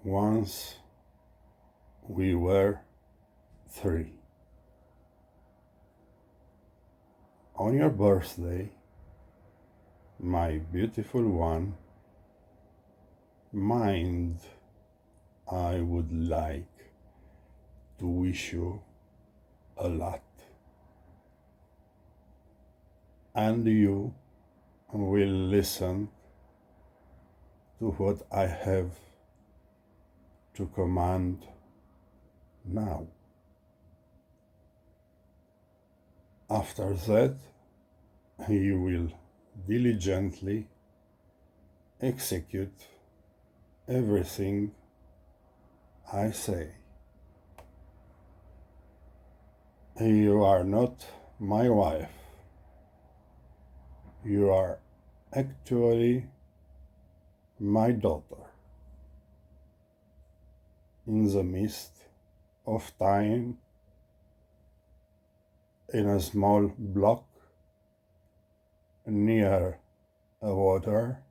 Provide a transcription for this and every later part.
Once we were three. On your birthday, my beautiful one, mind, I would like to wish you a lot. And you will listen to what I have to command now. After that, you will diligently execute everything I say. You are not my wife. You are actually my daughter. In the midst of time, in a small block near a water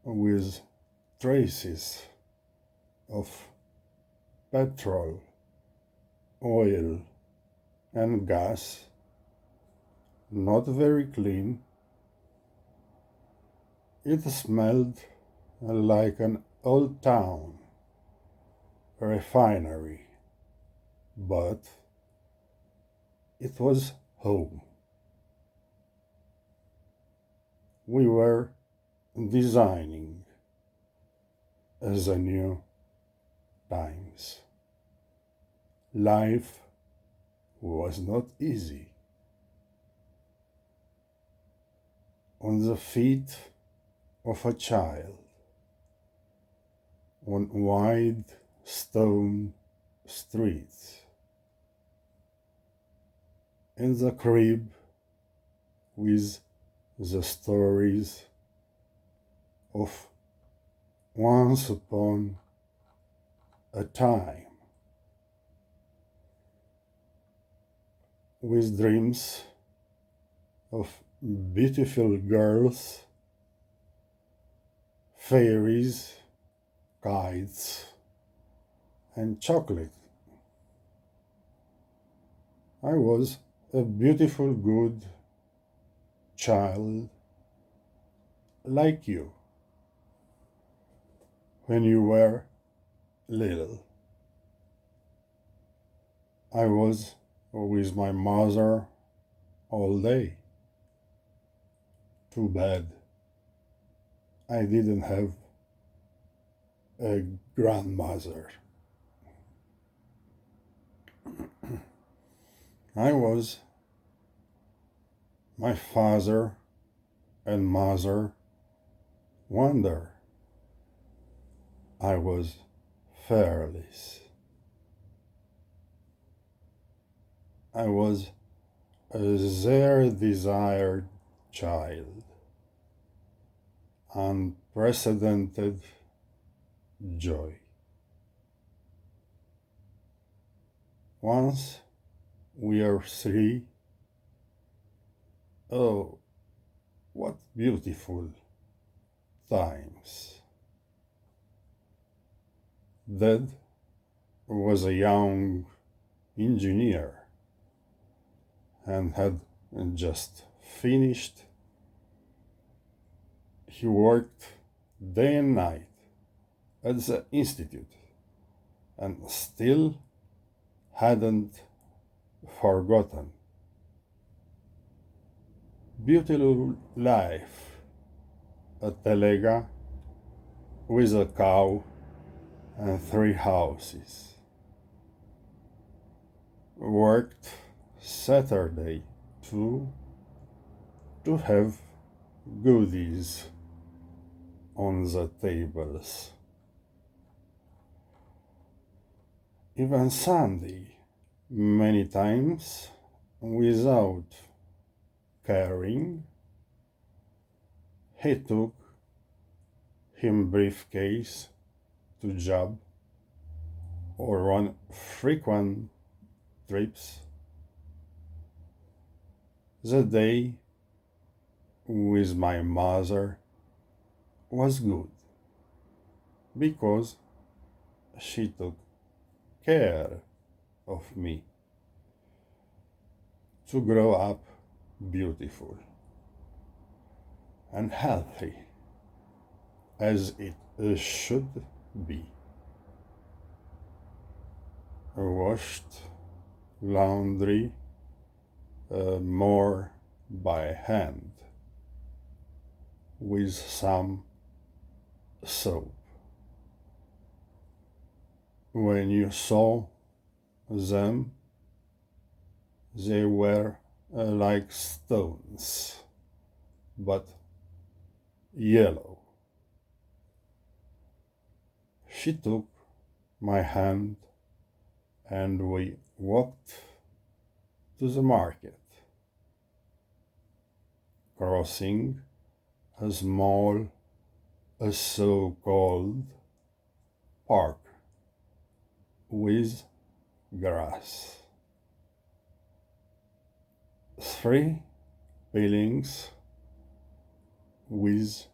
with traces of petrol, oil, and gas, not very clean. It smelled like an old town refinery, but it was home. We were designing the new times. Life was not easy. On the feet of a child, on wide stone streets, in the crib with the stories of once upon a time, with dreams of beautiful girls, fairies, kites, and chocolate. I was a beautiful, good child like you when you were little. I was with my mother all day. Too bad I didn't have a grandmother. I was my father and mother wonder. I was fearless. I was their desired child, unprecedented joy. Once we are three, oh, what beautiful times. Dad was a young engineer and had just finished. He worked day and night at the institute and still hadn't forgotten. Beautiful life, a telega with a cow and 3 houses. Worked Saturday too to have goodies on the tables. Even Sunday, many times without caring, he took him briefcase to job or on frequent trips. The day with my mother was good. because she took care of me to grow up beautiful and healthy as it should be. Washed laundry more by hand with some soap. When you saw them, they were like stones, but yellow. She took my hand and we walked to the market, crossing a small, so-called park with grass. 3 buildings with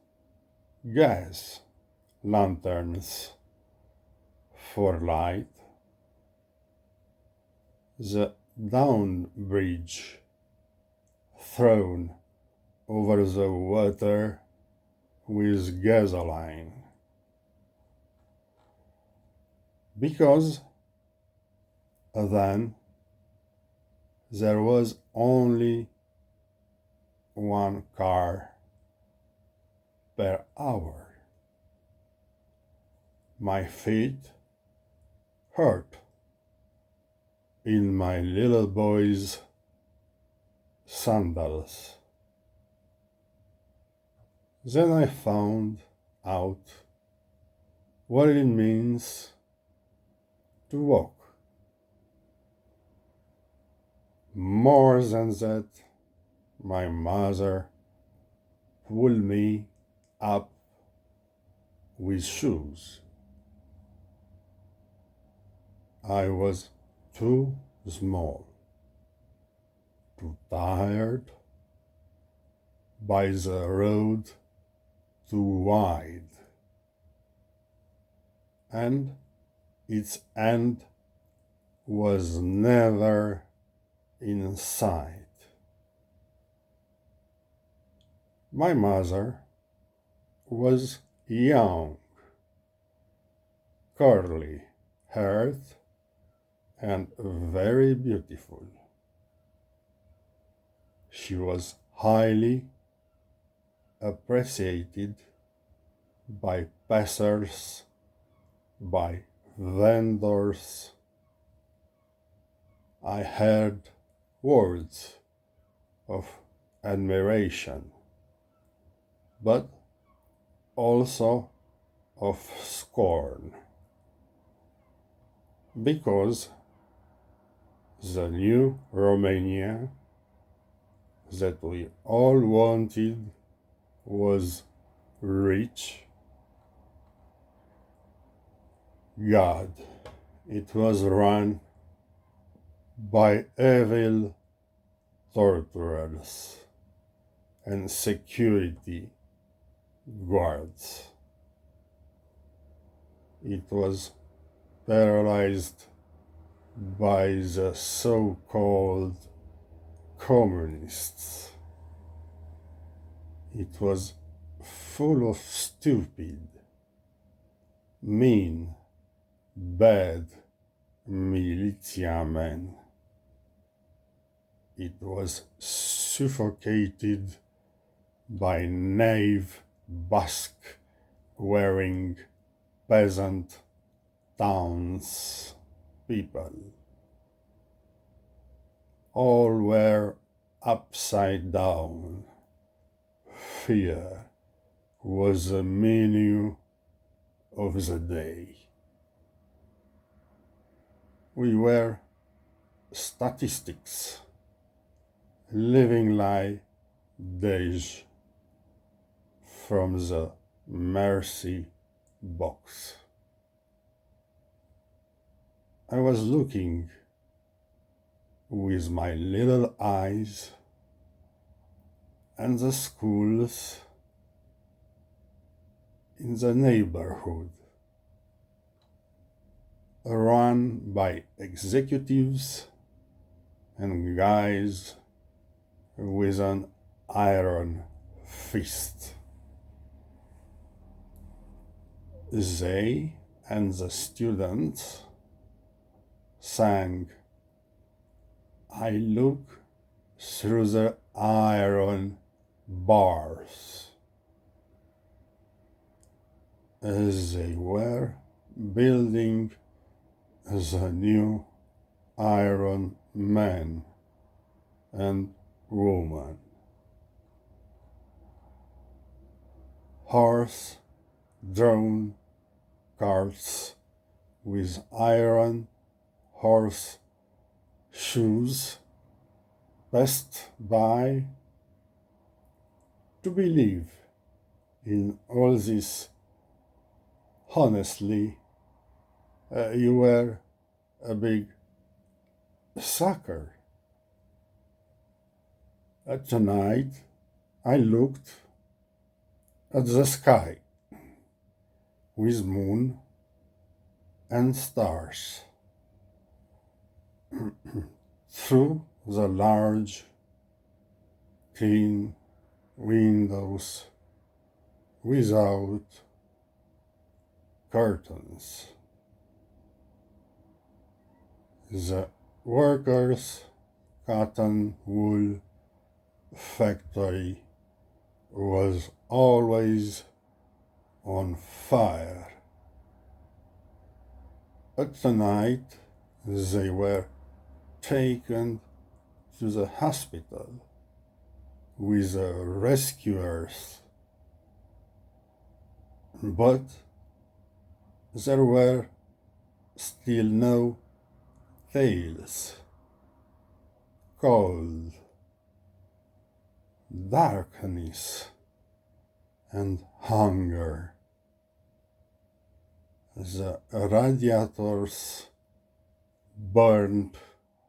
gas lanterns for light, the down bridge thrown over the water with gasoline, because then there was only 1 car per hour. My feet hurt in my little boy's sandals. Then I found out what it means to walk. More than that, my mother pulled me up with shoes. I was too small, too tired, by the road too wide, and its end was never in sight. My mother was young, curly haired, and very beautiful. She was highly appreciated by passers, by vendors. I heard words of admiration, but also of scorn, because the new Romania that we all wanted was rich. God, it was run by evil torturers and security guards. It was paralyzed by the so-called communists. It was full of stupid, mean, bad militiamen. It was suffocated by naive Basque wearing peasant towns people. All were upside down. Fear was the menu of the day. We were statistics, living like days from the mercy box. I was looking with my little eyes, and the schools in the neighborhood run by executives and guys with an iron fist. They and the students sang, "I look through the iron bars," as they were building the new Iron Man and woman. Horse-drawn carts with iron horse shoes passed by. To believe in all this honestly, you were a big sucker. Tonight, I looked at the sky with moon and stars through the large, clean windows without curtains. The workers' cotton wool factory was always on fire. But tonight they were taken to the hospital with the rescuers. But there were still no tales. Cold, darkness, and hunger. The radiators burned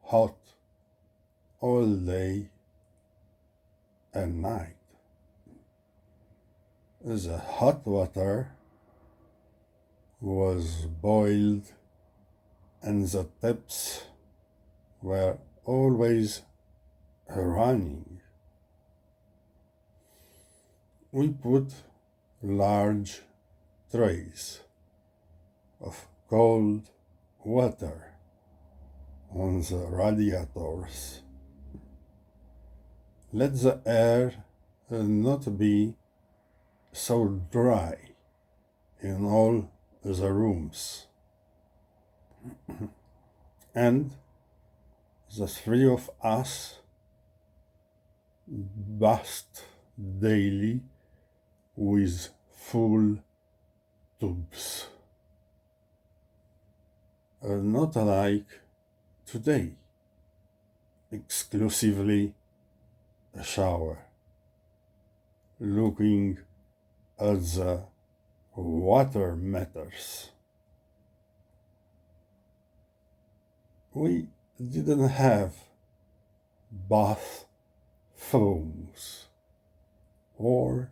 hot all day and night. The hot water was boiled and the taps were always running. We put large trays of cold water on the radiators. Let the air not be so dry in all the rooms. And the three of us bathed daily with full tubs. Not like today, exclusively a shower, looking at the water matters. We didn't have bath foams or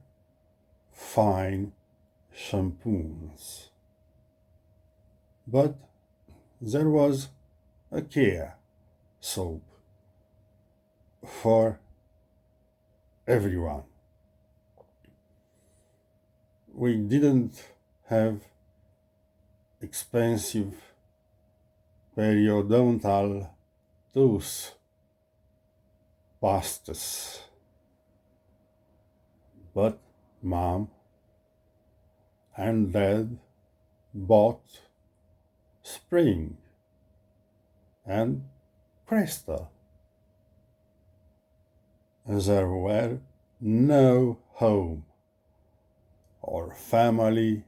fine shampoos, but there was a Kia soap for everyone. We didn't have expensive periodontal tooth pastas, but Mom and Dad bought Spring and Crystal. There were no home or family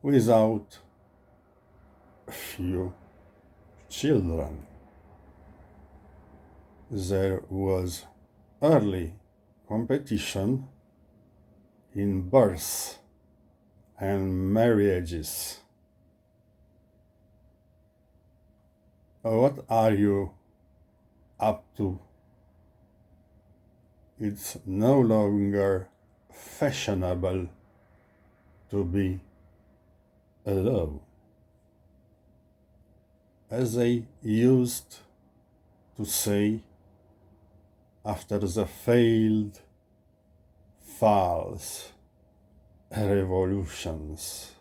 without few children. There was early competition in births and marriages. What are you up to? It's no longer fashionable to be alone. as they used to say after the failed false revolutions.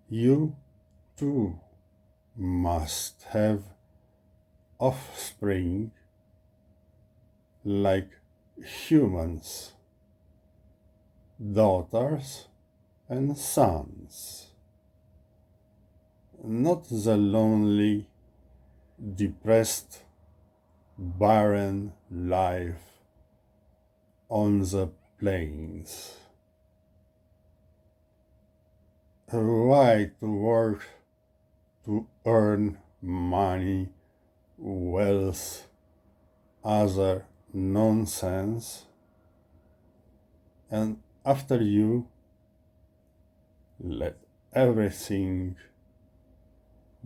You too must have offspring like humans, daughters and sons, not the lonely, depressed, barren life on the plains. Why to work to earn money, wealth, other nonsense, and after you let everything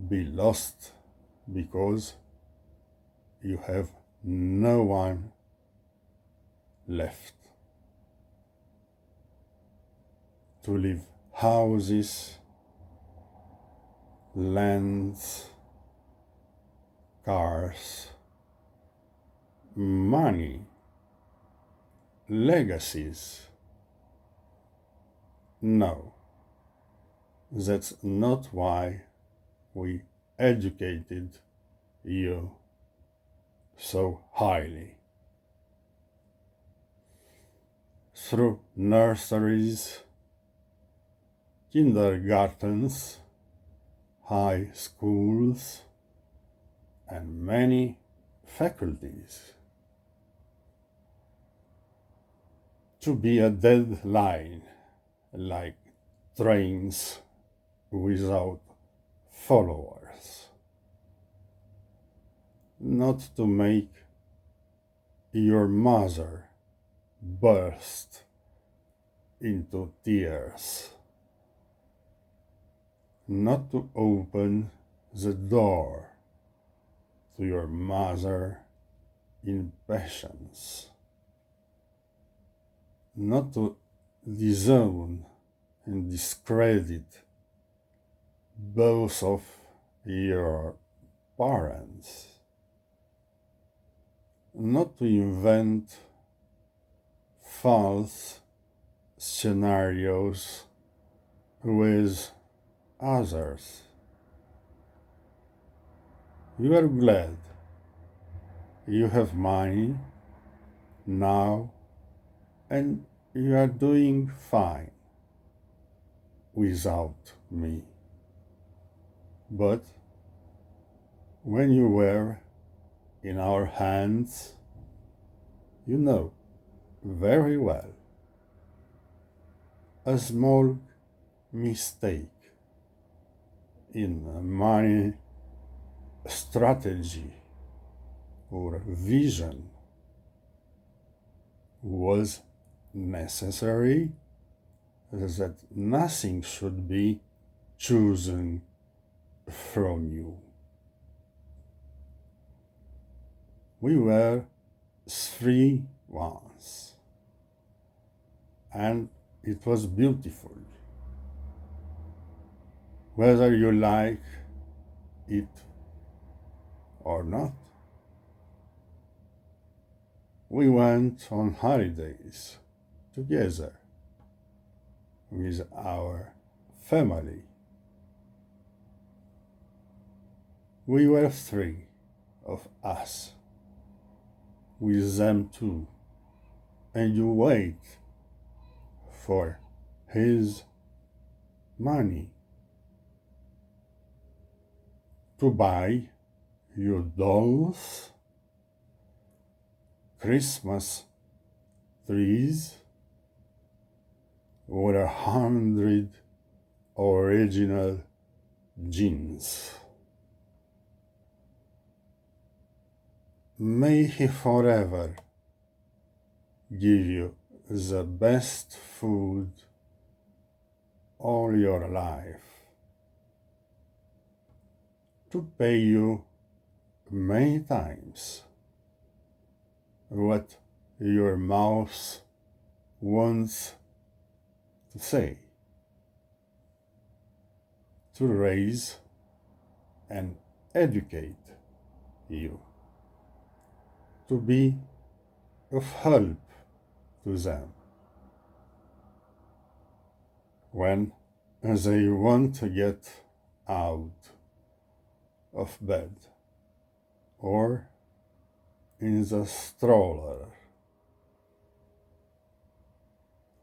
be lost because you have no one left to leave houses, lands, cars, money, legacies. No, that's not why we educated you so highly. Through nurseries, kindergartens, high schools, and many faculties. To be a dead line, like trains without followers. Not to make your mother burst into tears. Not to open the door to your mother in patience. Not to disown and discredit both of your parents. Not to invent false scenarios with others. You are glad you have money now and you are doing fine without me. But when you were in our hands, you know very well a small mistake in a money strategy or vision was necessary, that nothing should be chosen from you. We were three once, and it was beautiful. Whether you like it or not. We went on holidays together with our family. We were three of us, with them too, and you wait for his money to buy your dolls, Christmas trees, or 100 original jeans. May he forever give you the best food all your life, to pay you many times what your mouth wants to say, to raise and educate you, to be of help to them when they want to get out of bed or in the stroller,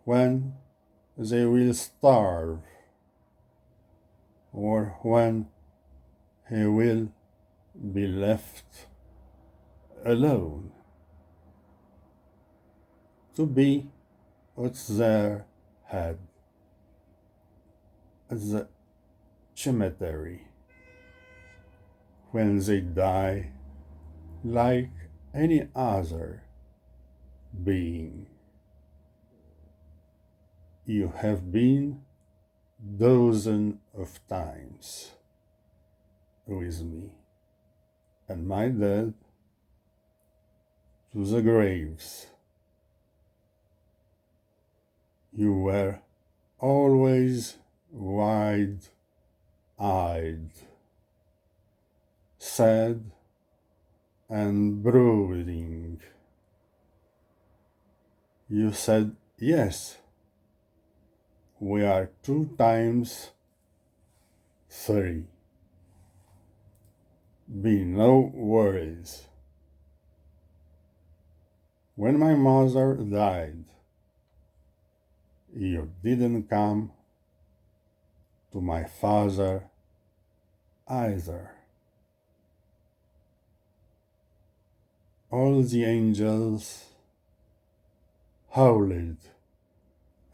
when they will starve or when he will be left alone, to be at their head at the cemetery when they die like any other being. You have been dozens of times with me and my dad to the graves. You were always wide-eyed, sad and brooding. You said, yes, we are 2 times 3. Be no worries. When my mother died, you didn't come to my father either. All the angels howled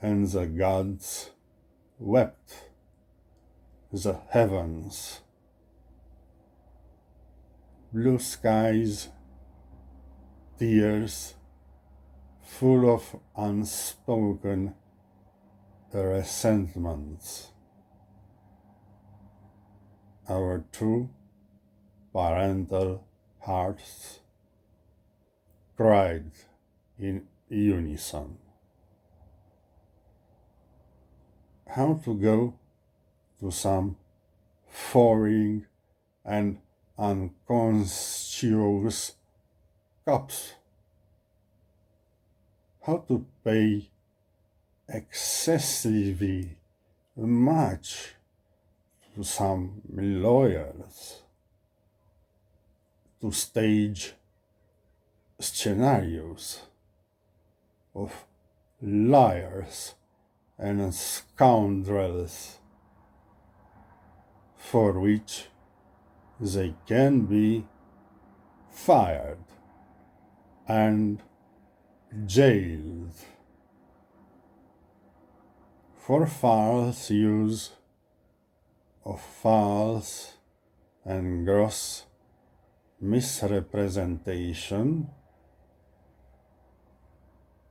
and the gods wept. The heavens, blue skies, tears full of unspoken resentments. Our 2 parental hearts cried in unison. How to go to some foreign and unconscious cops? How to pay excessively much to some lawyers to stage scenarios of liars and scoundrels for which they can be fired and jailed for false use of false and gross misrepresentation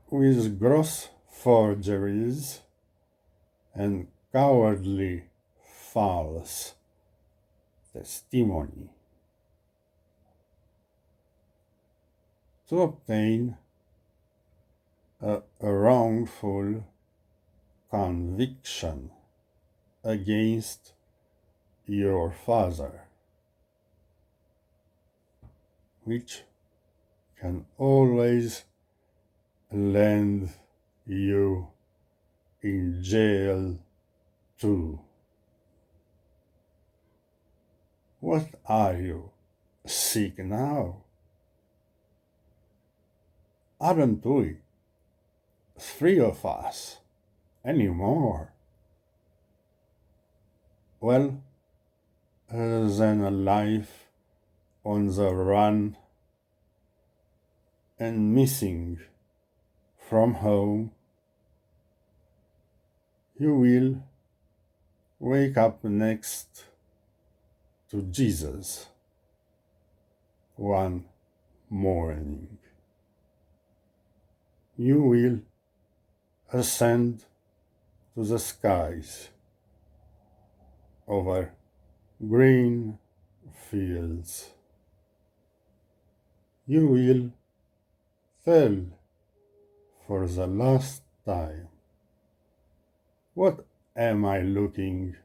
with gross forgeries and cowardly false testimony to obtain a wrongful conviction against your father, which can always land you in jail too. What are you, sick now? Aren't we 3 of us anymore? Well, then a life on the run and missing from home, you will wake up next to Jesus one morning. You will ascend to the skies over green fields. You will tell for the last time, what am I looking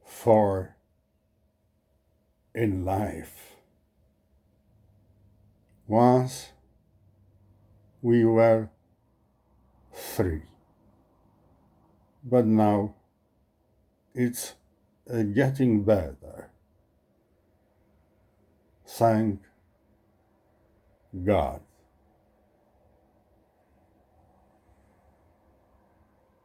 for in life. Once we were three, but now it's getting better. Thank God.